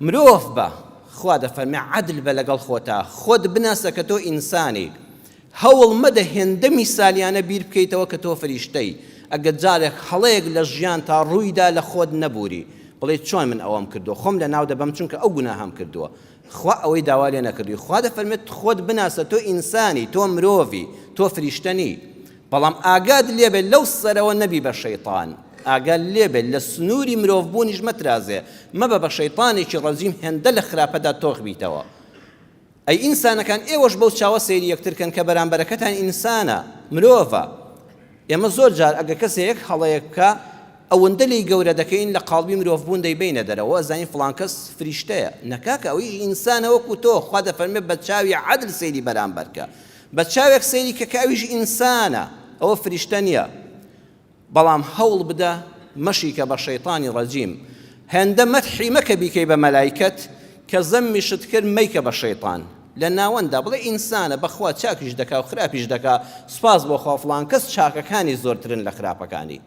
مرۆڤ بە خوا دەفەرمێ عەدل بە لەگەڵ خۆتا خۆت بناسە کە تۆ ئینسانی هەوڵ مەدە هێندە میسالیانە بیر بکەیتەوە کە تۆ فریشتەی ئەگەر جارێک هەڵەیەک لە ژیان تا ڕوویدا لە خۆت نەبووری بڵێ چۆن من ئەوەم کردو خۆم لە ناو دەبەم چونکە ئەو گوناهام کردووە خوا ئەوەی داوا لێ نەکردووی خوا دەفەرمێت خۆت بناسە تۆ ئینسانی تۆ مرۆڤی تۆ فریشتەنی بەڵام ئاگاد لێبێت لەو سەرەوە نەبی بە شەیطان ئاگال لێبێت لە سنووری مرۆڤبوونیش مەترازێ مەبە بە شەیطانێکی ڕەجیم هێندە لە خراپەدا تۆخ بیتەوە ئەی ئینسانەکان ئێوەش بەو چاوە سەیری یەکترکەن کە بەرامبەرەکەتان ئینسانە مرۆڤە ئێمە زۆر جار ئەگە کەسێک یەک هەڵەیەک بکە ئەوەندە لی گەورە دەکەین لە قاڵبی مرۆڤبوون دەیبینە دەرەوە ئەزانین فڵان کەس فریشتەیە نەکاکە ئەوەی ئینسانە وەکو تۆ خوا دەفەرمێت بە چاوی عەدل سەیری بەرامبەرکە بە چاوێک سەیری کە کاویش ئینسانە ئەوە فریشتە نییە بەڵام هەوڵ بدە مەشیکە بە شەیطانی ڕەجیم هێندە مەدحی مەکە بیکەی بە مەلایکەت کە زەممیشت کرد مەیکە بە شەیطان لە ناوەندا بڵێ ئینسانە بەخوا چاکیش دەکا و خراپیش دەکا سوپاس بۆ خوا فڵان کەس چاکەکانی زۆرترن لە خراپەکانی